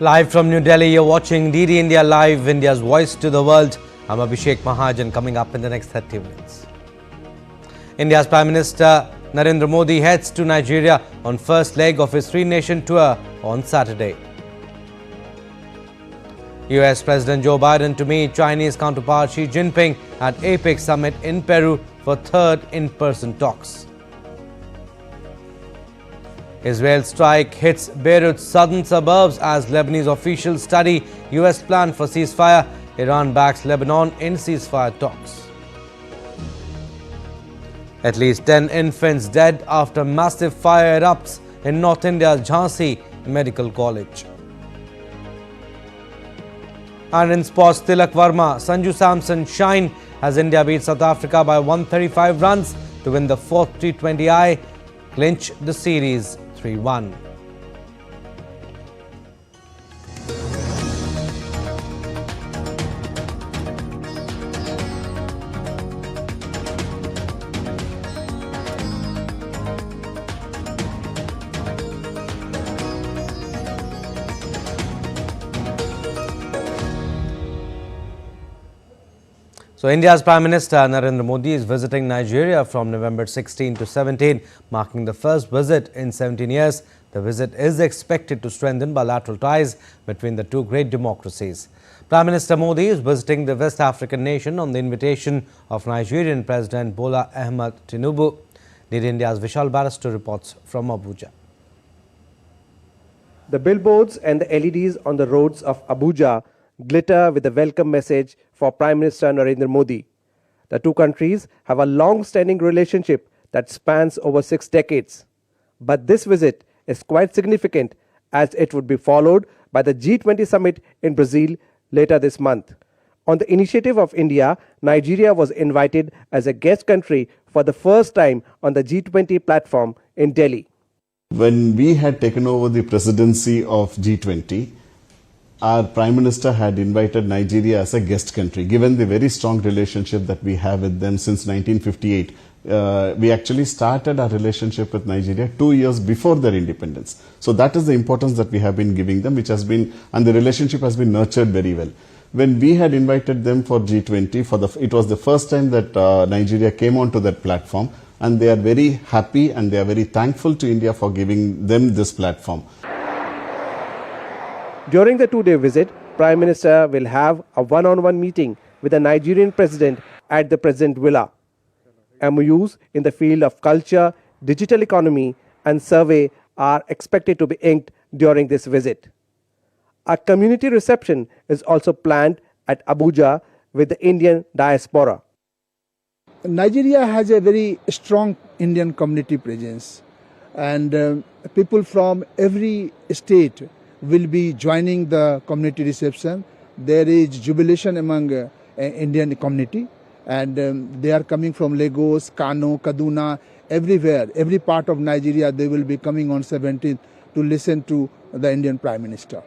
Live from New Delhi, you're watching DD India Live, India's voice to the world. I'm Abhishek Mahajan. Coming up in the next 30 minutes. India's Prime Minister Narendra Modi heads to Nigeria on first leg of his three-nation tour on Saturday. US President Joe Biden to meet Chinese counterpart Xi Jinping at APEC Summit in Peru for third in-person talks. Israel strike hits Beirut's southern suburbs as Lebanese officials study US plan for ceasefire. Iran backs Lebanon in ceasefire talks. At least 10 infants dead after massive fire erupts in North India's Jhansi Medical College. And in sports, Tilak Verma, Sanju Samson shine as India beat South Africa by 135 runs to win the fourth T20I, clinch the series 3-1. So, India's Prime Minister Narendra Modi is visiting Nigeria from November 16 to 17, marking the first visit in 17 years. The visit is expected to strengthen bilateral ties between the two great democracies. Prime Minister Modi is visiting the West African nation on the invitation of Nigerian President Bola Ahmed Tinubu. DD India's Vishal Barrister reports from Abuja. The billboards and the LEDs on the roads of Abuja glitter with a welcome message for Prime Minister Narendra Modi. The two countries have a long-standing relationship that spans over 6 decades. But this visit is quite significant as it would be followed by the G20 summit in Brazil later this month. On the initiative of India, Nigeria was invited as a guest country for the first time on the G20 platform in Delhi. When we had taken over the presidency of G20, our Prime Minister had invited Nigeria as a guest country. Given the very strong relationship that we have with them since 1958, we actually started our relationship with Nigeria 2 years before their independence. So that is the importance that we have been giving them, which has been, and the relationship has been nurtured very well. When we had invited them for G20, it was the first time that Nigeria came onto that platform, and they are very happy and they are very thankful to India for giving them this platform. During the 2-day visit, Prime Minister will have a one-on-one meeting with the Nigerian President at the President Villa. MOUs in the field of culture, digital economy and survey are expected to be inked during this visit. A community reception is also planned at Abuja with the Indian diaspora. Nigeria has a very strong Indian community presence, and people from every state will be joining the community reception. There is jubilation among Indian community, and they are coming from Lagos, Kano, Kaduna, everywhere, every part of Nigeria. They will be coming on 17th to listen to the Indian Prime Minister.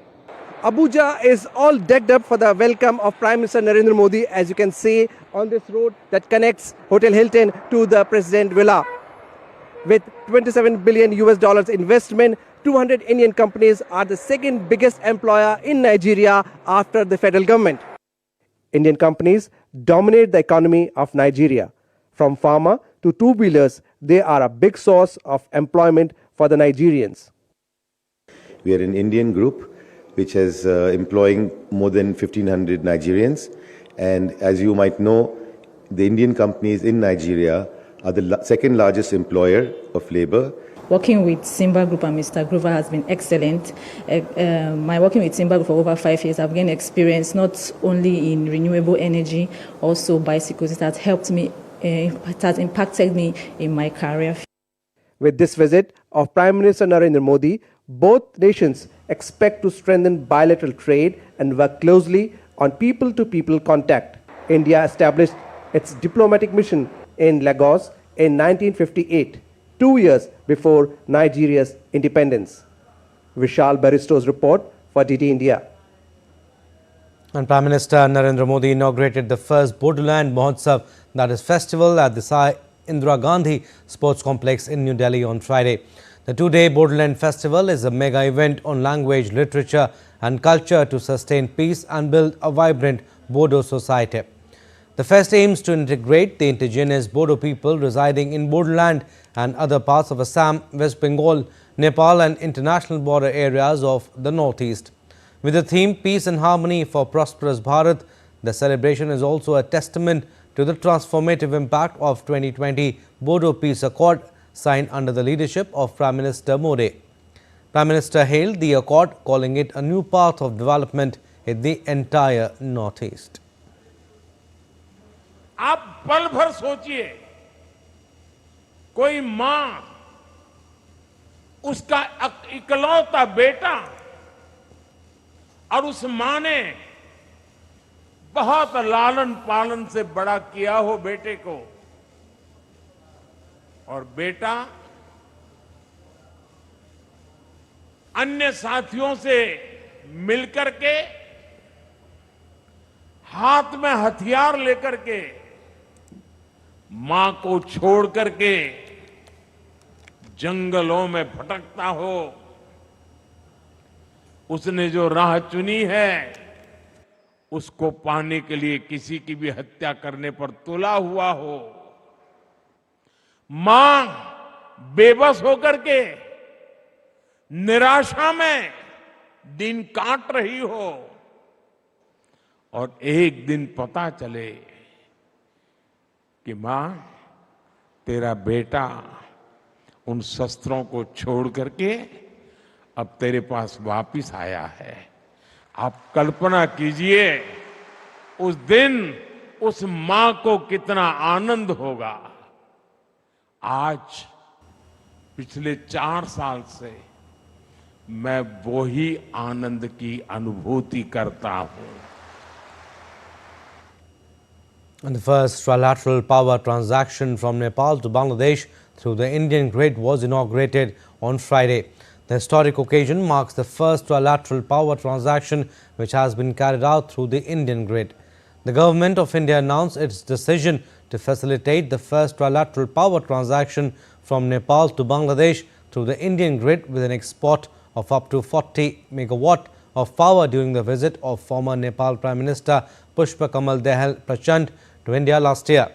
Abuja is all decked up for the welcome of Prime Minister Narendra Modi, as you can see on this road that connects Hotel Hilton to the President Villa. With $27 billion investment, 200 Indian companies are the second biggest employer in Nigeria after the federal government. Indian companies dominate the economy of Nigeria. From pharma to two-wheelers, they are a big source of employment for the Nigerians. We are an Indian group which is employing more than 1,500 Nigerians. And as you might know, the Indian companies in Nigeria are the second largest employer of labor. Working with Simba Group and Mr. Grover has been excellent. My working with Simba Group for over 5 years, I've gained experience not only in renewable energy, also bicycles. It has helped me, it has impacted me in my career. With this visit of Prime Minister Narendra Modi, both nations expect to strengthen bilateral trade and work closely on people-to-people contact. India established its diplomatic mission in Lagos in 1958. 2 years before Nigeria's independence. Vishal Barrister's report for DD India. And Prime Minister Narendra Modi inaugurated the first Bodoland Mahotsav, that is festival at the Sai Indira Gandhi Sports Complex in New Delhi on Friday. The two-day Bodoland Festival is a mega event on language, literature and culture to sustain peace and build a vibrant Bodo society. The fest aims to integrate the indigenous Bodo people residing in Bodoland and other parts of Assam, West Bengal, Nepal and international border areas of the northeast. With the theme Peace and Harmony for Prosperous Bharat, the celebration is also a testament to the transformative impact of 2020 Bodo Peace Accord signed under the leadership of Prime Minister Modi. Prime Minister hailed the accord, calling it a new path of development in the entire northeast. आप पल भर सोचिए, कोई मां, उसका इकलौता बेटा और उस मां ने बहुत लालन पालन से बड़ा किया हो बेटे को, और बेटा अन्य साथियों से मिलकर के हाथ में हथियार लेकर के मां को छोड़ करके जंगलों में भटकता हो, उसने जो राह चुनी है उसको पाने के लिए किसी की भी हत्या करने पर तुला हुआ हो, मां बेबस होकर के निराशा में दिन काट रही हो और एक दिन पता चले कि मां, तेरा बेटा उन शस्त्रों को छोड़ करके अब तेरे पास वापिस आया है। आप कल्पना कीजिए उस दिन उस मां को कितना आनंद होगा। आज पिछले 4 साल से मैं वो ही आनंद की अनुभूति करता हूं। And the first trilateral power transaction from Nepal to Bangladesh through the Indian grid was inaugurated on Friday. The historic occasion marks the first trilateral power transaction which has been carried out through the Indian grid. The Government of India announced its decision to facilitate the first trilateral power transaction from Nepal to Bangladesh through the Indian grid with an export of up to 40 megawatt of power during the visit of former Nepal Prime Minister Pushpa Kamal Dahal Prachand to India last year.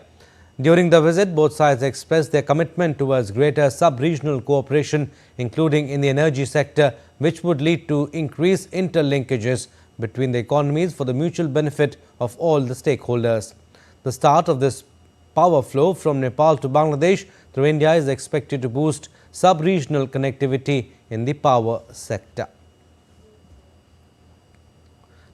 During the visit, both sides expressed their commitment towards greater sub-regional cooperation, including in the energy sector, which would lead to increased interlinkages between the economies for the mutual benefit of all the stakeholders. The start of this power flow from Nepal to Bangladesh through India is expected to boost sub-regional connectivity in the power sector.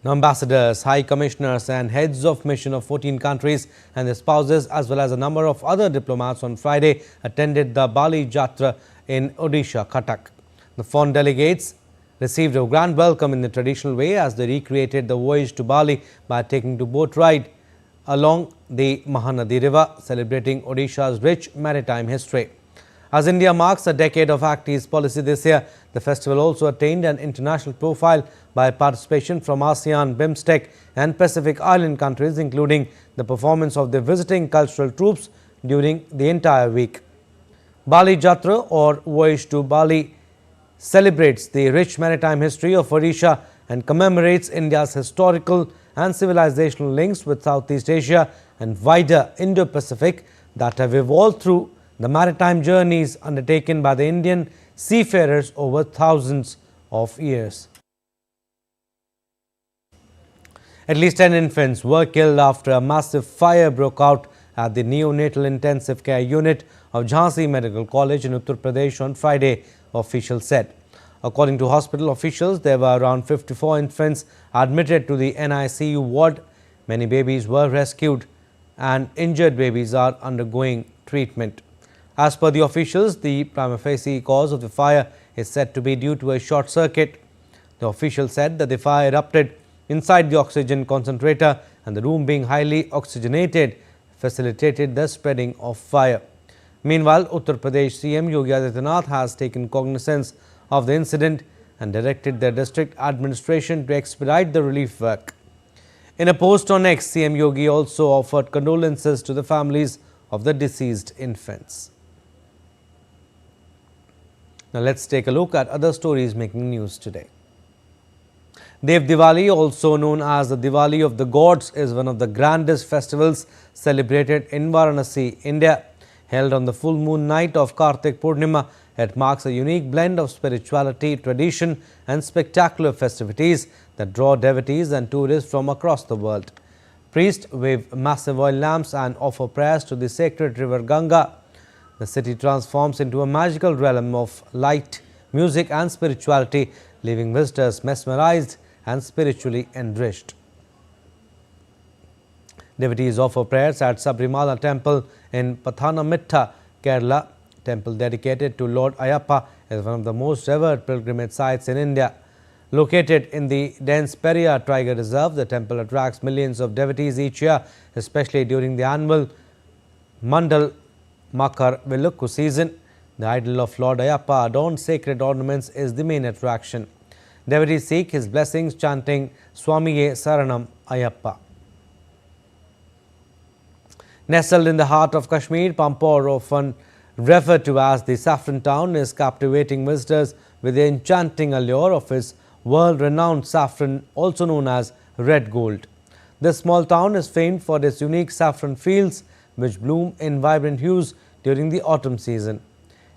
Now, ambassadors, high commissioners and heads of mission of 14 countries and their spouses as well as a number of other diplomats on Friday attended the Bali Jatra in Odisha, Cuttack. The foreign delegates received a grand welcome in the traditional way as they recreated the voyage to Bali by taking to boat ride along the Mahanadi River, celebrating Odisha's rich maritime history. As India marks a decade of Act East policy this year, the festival also attained an international profile by participation from ASEAN, BIMSTEC and Pacific Island countries, including the performance of the visiting cultural troops during the entire week. Bali Jatra or Voyage to Bali celebrates the rich maritime history of Odisha and commemorates India's historical and civilizational links with Southeast Asia and wider Indo-Pacific that have evolved through the maritime journeys undertaken by the Indian seafarers over thousands of years. At least 10 infants were killed after a massive fire broke out at the neonatal intensive care unit of Jhansi Medical College in Uttar Pradesh on Friday, officials said. According to hospital officials, there were around 54 infants admitted to the NICU ward. Many babies were rescued and injured babies are undergoing treatment. As per the officials, the prima facie cause of the fire is said to be due to a short circuit. The official said that the fire erupted inside the oxygen concentrator and the room being highly oxygenated facilitated the spreading of fire. Meanwhile, Uttar Pradesh CM Yogi Adityanath has taken cognizance of the incident and directed the district administration to expedite the relief work. In a post on X, CM Yogi also offered condolences to the families of the deceased infants. Now let's take a look at other stories making news today. Dev Diwali, also known as the Diwali of the Gods, is one of the grandest festivals celebrated in Varanasi, India. Held on the full moon night of Kartik Purnima, it marks a unique blend of spirituality, tradition and spectacular festivities that draw devotees and tourists from across the world. Priests wave massive oil lamps and offer prayers to the sacred river Ganga. The city transforms into a magical realm of light, music and spirituality, leaving visitors mesmerized and spiritually enriched. Devotees offer prayers at Sabrimala temple in Pathanamthitta, Kerala. Temple dedicated to Lord Ayyappa is one of the most revered pilgrimage sites in India. Located in the dense Periyar Tiger Reserve, the temple attracts millions of devotees each year, especially during the annual Mandal Makar Vilukku season. The idol of Lord Ayyappa, adorned sacred ornaments, is the main attraction. Devotees seek his blessings chanting Swamiye Saranam Ayyappa. Nestled in the heart of Kashmir, Pampore, often referred to as the saffron town, is captivating visitors with the enchanting allure of its world-renowned saffron, also known as red gold. This small town is famed for its unique saffron fields, which bloom in vibrant hues during the autumn season.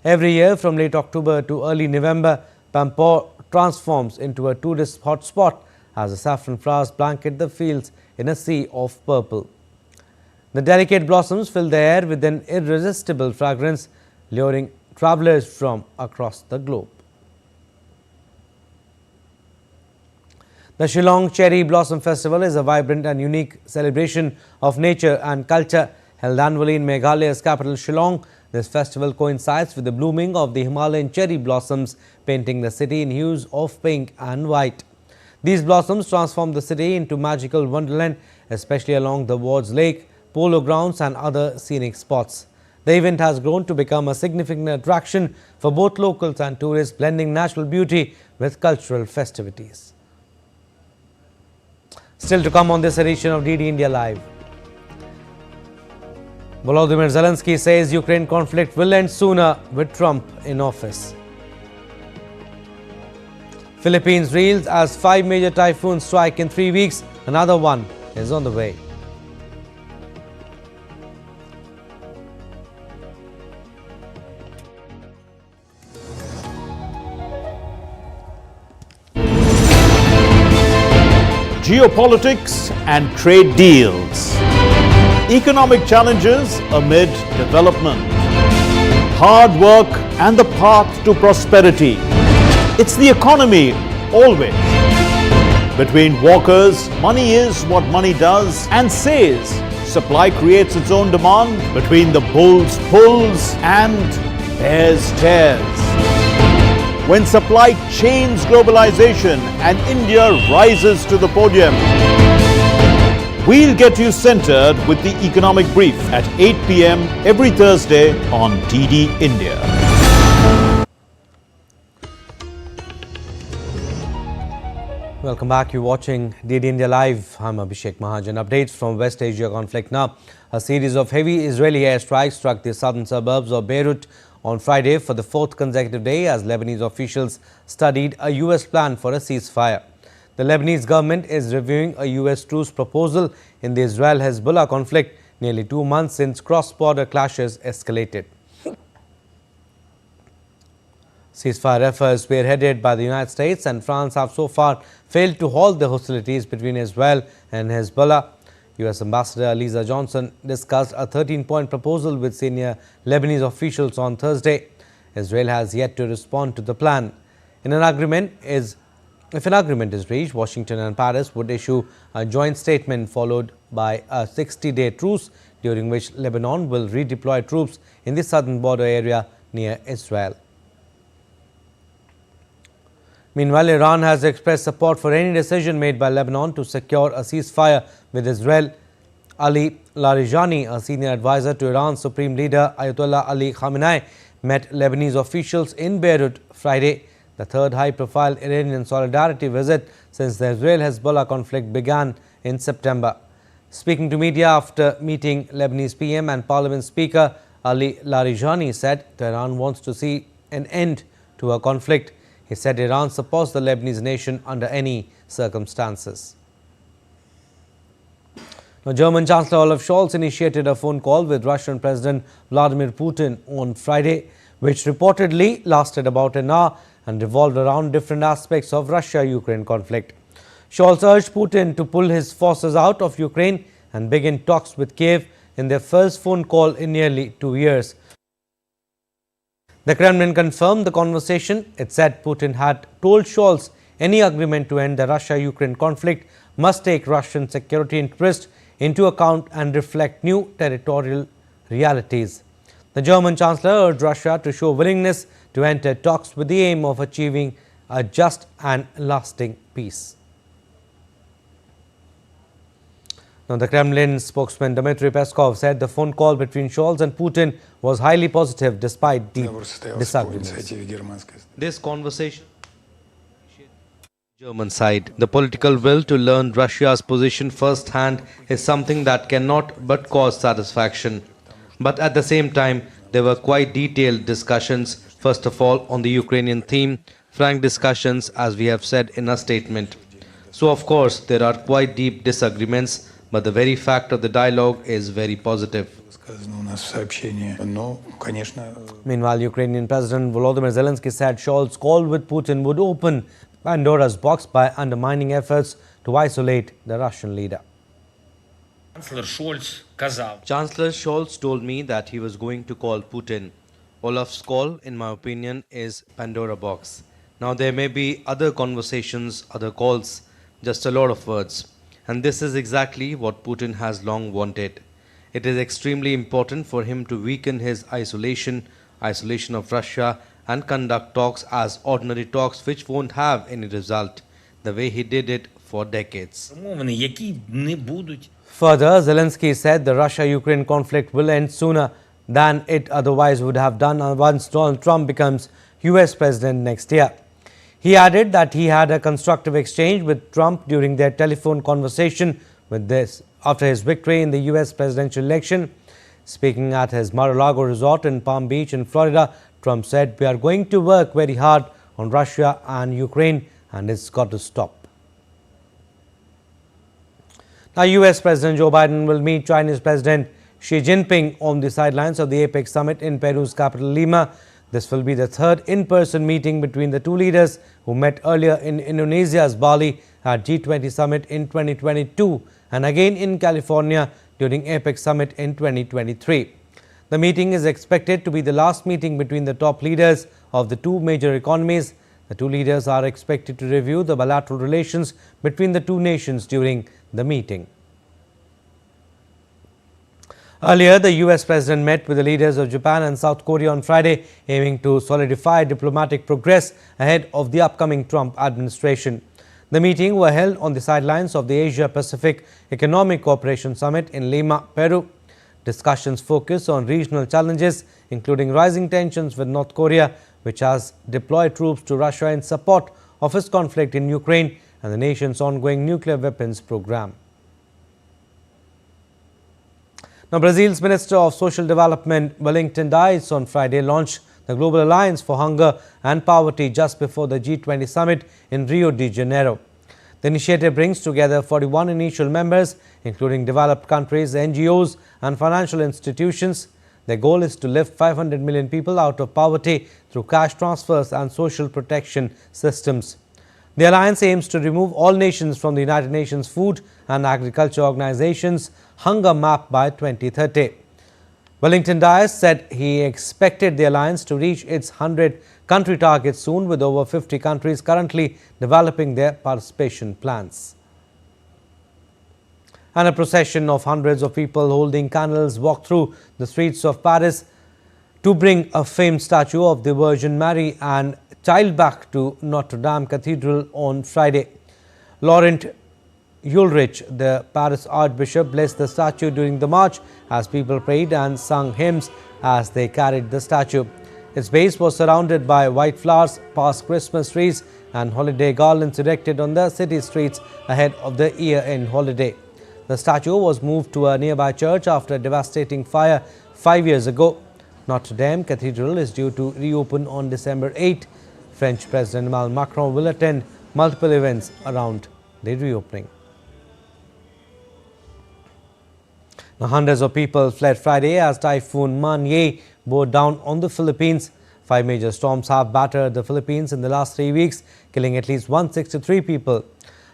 Every year, from late October to early November, Pampore transforms into a tourist hotspot as the saffron flowers blanket the fields in a sea of purple. The delicate blossoms fill the air with an irresistible fragrance, luring travelers from across the globe. The Shillong Cherry Blossom Festival is a vibrant and unique celebration of nature and culture. Held annually in Meghalaya's capital Shillong, this festival coincides with the blooming of the Himalayan cherry blossoms, painting the city in hues of pink and white. These blossoms transform the city into magical wonderland, especially along the Wards Lake, polo grounds and other scenic spots. The event has grown to become a significant attraction for both locals and tourists, blending natural beauty with cultural festivities. Still to come on this edition of DD India Live. Volodymyr Zelensky says Ukraine conflict will end sooner with Trump in office. Philippines reels as 5 major typhoons strike in 3 weeks. Another one is on the way. Geopolitics and trade deals. Economic challenges amid development. Hard work and the path to prosperity. It's the economy always. Between walkers, money is what money does and says. Supply creates its own demand. Between the bulls pulls and bears tears. When supply chains globalization and India rises to the podium. We'll get you centered with the economic brief at 8 p.m. every Thursday on DD India. Welcome back. You're watching DD India Live. I'm Abhishek Mahajan. Updates from West Asia conflict now. A series of heavy Israeli airstrikes struck the southern suburbs of Beirut on Friday for the 4th consecutive day as Lebanese officials studied a U.S. plan for a ceasefire. The Lebanese government is reviewing a U.S. truce proposal in the Israel-Hezbollah conflict nearly 2 months since cross-border clashes escalated. Ceasefire efforts spearheaded by the United States and France have so far failed to halt the hostilities between Israel and Hezbollah. U.S. Ambassador Lisa Johnson discussed a 13-point proposal with senior Lebanese officials on Thursday. Israel has yet to respond to the plan. If an agreement is reached, Washington and Paris would issue a joint statement followed by a 60-day truce, during which Lebanon will redeploy troops in the southern border area near Israel. Meanwhile, Iran has expressed support for any decision made by Lebanon to secure a ceasefire with Israel. Ali Larijani, a senior advisor to Iran's Supreme Leader Ayatollah Ali Khamenei, met Lebanese officials in Beirut Friday, the third high-profile Iranian solidarity visit since the Israel-Hezbollah conflict began in September. Speaking to media after meeting Lebanese PM and Parliament Speaker, Ali Larijani said Tehran wants to see an end to a conflict. He said Iran supports the Lebanese nation under any circumstances. Now, German Chancellor Olaf Scholz initiated a phone call with Russian President Vladimir Putin on Friday, which reportedly lasted about an hour and revolved around different aspects of Russia-Ukraine conflict. Scholz urged Putin to pull his forces out of Ukraine and begin talks with Kiev in their first phone call in nearly 2 years. The Kremlin confirmed the conversation. It said Putin had told Scholz any agreement to end the Russia-Ukraine conflict must take Russian security interests into account and reflect new territorial realities. The German Chancellor urged Russia to show willingness to enter talks with the aim of achieving a just and lasting peace. Now, the Kremlin spokesman Dmitry Peskov said the phone call between Scholz and Putin was highly positive despite deep disagreements. This conversation German side. The political will to learn Russia's position firsthand is something that cannot but cause satisfaction. But at the same time, there were quite detailed discussions, first of all on the Ukrainian theme, frank discussions as we have said in a statement. So of course, there are quite deep disagreements, but the very fact of the dialogue is very positive. Meanwhile, Ukrainian President Volodymyr Zelensky said Scholz's call with Putin would open Pandora's box by undermining efforts to isolate the Russian leader. Chancellor Scholz told me that he was going to call Putin. Olaf's call, in my opinion, is Pandora box. Now there may be other conversations, other calls, just a lot of words. And this is exactly what Putin has long wanted. It is extremely important for him to weaken his isolation of Russia, and conduct talks as ordinary talks which won't have any result, the way he did it for decades. Further, Zelensky said the Russia-Ukraine conflict will end sooner than it otherwise would have done once Donald Trump becomes US President next year. He added that he had a constructive exchange with Trump during their telephone conversation after his victory in the US presidential election. Speaking at his Mar-a-Lago resort in Palm Beach in Florida, Trump said, "We are going to work very hard on Russia and Ukraine, and it's got to stop." Now, US President Joe Biden will meet Chinese President Xi Jinping on the sidelines of the APEC Summit in Peru's capital Lima. This will be the third in-person meeting between the two leaders who met earlier in Indonesia's Bali at G20 Summit in 2022 and again in California during APEC Summit in 2023. The meeting is expected to be the last meeting between the top leaders of the two major economies. The two leaders are expected to review the bilateral relations between the two nations during the meeting. Earlier, the US President met with the leaders of Japan and South Korea on Friday, aiming to solidify diplomatic progress ahead of the upcoming Trump administration. The meeting was held on the sidelines of the Asia-Pacific Economic Cooperation Summit in Lima, Peru. Discussions focus on regional challenges, including rising tensions with North Korea, which has deployed troops to Russia in support of its conflict in Ukraine and the nation's ongoing nuclear weapons program. Now, Brazil's Minister of Social Development, Wellington Dias, on Friday launched the Global Alliance for Hunger and Poverty just before the G20 summit in Rio de Janeiro. The initiative brings together 41 initial members, including developed countries, NGOs and financial institutions. Their goal is to lift 500 million people out of poverty through cash transfers and social protection systems. The alliance aims to remove all nations from the United Nations Food and Agriculture Organization's hunger map by 2030. Wellington Dias said he expected the alliance to reach its 100-country target soon, with over 50 countries currently developing their participation plans. And a procession of hundreds of people holding candles walked through the streets of Paris to bring a famed statue of the Virgin Mary and Child back to Notre Dame Cathedral on Friday. Laurent Ulrich, the Paris Archbishop, blessed the statue during the march as people prayed and sung hymns as they carried the statue. Its base was surrounded by white flowers, past Christmas trees and holiday garlands erected on the city streets ahead of the year-end holiday. The statue was moved to a nearby church after a devastating fire 5 years ago. Notre Dame Cathedral is due to reopen on December 8 French President Emmanuel Macron will attend multiple events around the reopening. Now, hundreds of people fled Friday as Typhoon Manye bore down on the Philippines. 5 major storms have battered the Philippines in the last 3 weeks, killing at least 163 people.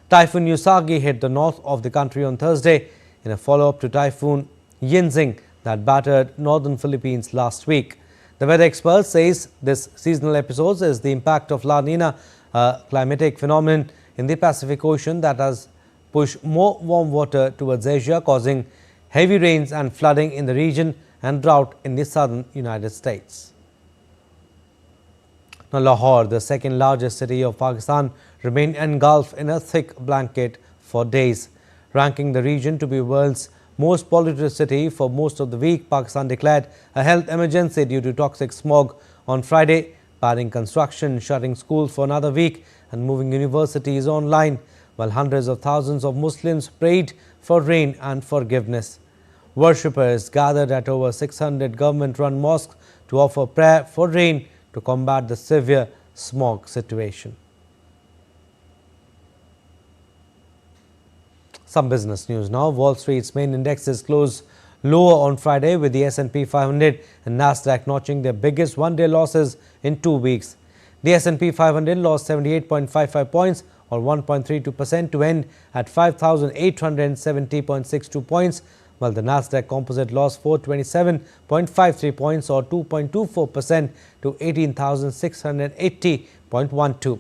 Typhoon Usagi hit the north of the country on Thursday in a follow-up to Typhoon Yinzing that battered northern Philippines last week. The weather expert says this seasonal episode is the impact of La Nina, a climatic phenomenon in the Pacific Ocean that has pushed more warm water towards Asia, causing heavy rains and flooding in the region and drought in the southern United States. Now, Lahore, the second largest city of Pakistan, remained engulfed in a thick blanket for days. Ranking the region to be the world's most polluted city for most of the week, Pakistan declared a health emergency due to toxic smog on Friday, banning construction, shutting schools for another week and moving universities online, while hundreds of thousands of Muslims prayed for rain and forgiveness. Worshippers gathered at over 600 government-run mosques to offer prayer for rain to combat the severe smog situation. Some business news now. Wall Street's main indexes closed lower on Friday, with the S&P 500 and Nasdaq notching their biggest one-day losses in 2 weeks. The S&P 500 lost 78.55 points or 1.32% to end at 5,870.62 points, while the Nasdaq Composite lost 427.53 points or 2.24% to 18,680.12.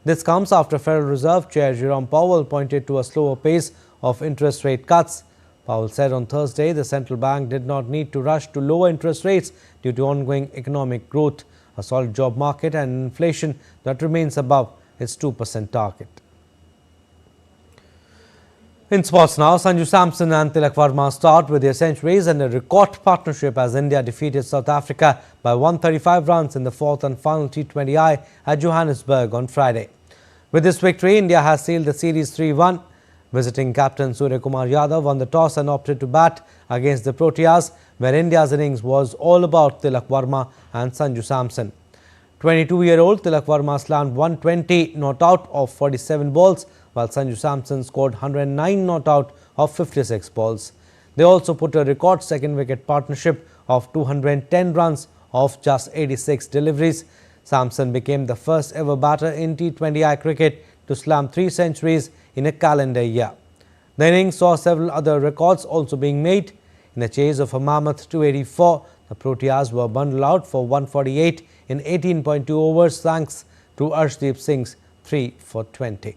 This comes after Federal Reserve Chair Jerome Powell pointed to a slower pace of interest rate cuts. Powell said on Thursday the central bank did not need to rush to lower interest rates due to ongoing economic growth, a solid job market and inflation that remains above its 2% target. In sports now, Sanju Samson and Tilak Verma start with their centuries and a record partnership as India defeated South Africa by 135 runs in the fourth and final T20I at Johannesburg on Friday. With this victory, India has sealed the series 3-1. Visiting captain Surya Kumar Yadav won the toss and opted to bat against the Proteas, where India's innings was all about Tilak Verma and Sanju Samson. 22-year-old Tilak Verma slammed 120 not out of 47 balls, while Sanju Samson scored 109 not out of 56 balls. They also put a record second wicket partnership of 210 runs off just 86 deliveries. Samson became the first ever batter in T20I cricket to slam 3 centuries in a calendar year. The innings saw several other records also being made. In a chase of a mammoth 284, the Proteas were bundled out for 148 in 18.2 overs thanks to Arshdeep Singh's 3 for 20.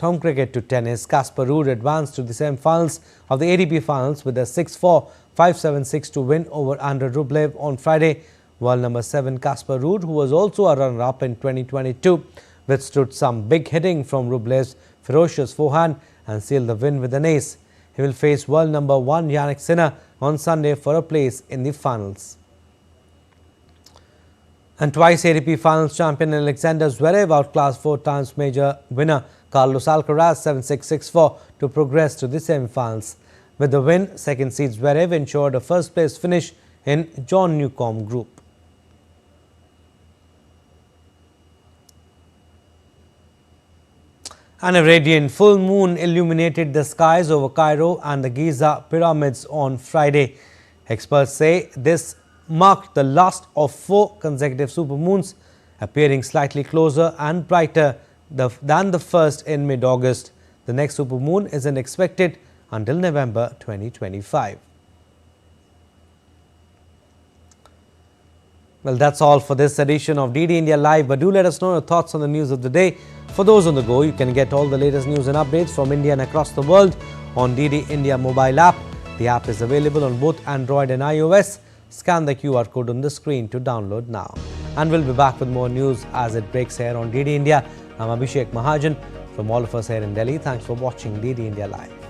Home cricket to tennis. Casper Ruud advanced to the semi-finals of the ATP finals with a 6-4, 5-7-6 win over Andrei Rublev on Friday. World number 7 Casper Ruud, who was also a runner-up in 2022, withstood some big hitting from Rublev's ferocious forehand and sealed the win with an ace. He will face world number 1 Jannik Sinner on Sunday for a place in the finals. And twice ATP finals champion Alexander Zverev outclassed 4 times major winner Carlos Alcaraz 7-6, 6-4 to progress to the semi-finals. With the win, second seed Zverev ensured a first-place finish in John Newcomb Group. And a radiant full moon illuminated the skies over Cairo and the Giza pyramids on Friday. Experts say this marked the last of 4 consecutive supermoons, appearing slightly closer and brighter than the first in mid-August. The next supermoon isn't expected until November 2025. Well, that's all for this edition of DD India Live, but do let us know your thoughts on the news of the day. For those on the go, you can get all the latest news and updates from India and across the world on DD India mobile app. The app is available on both Android and iOS. Scan the QR code on the screen to download now. And we'll be back with more news as it breaks here on DD India. I'm Abhishek Mahajan. From all of us here in Delhi, thanks for watching DD India Live.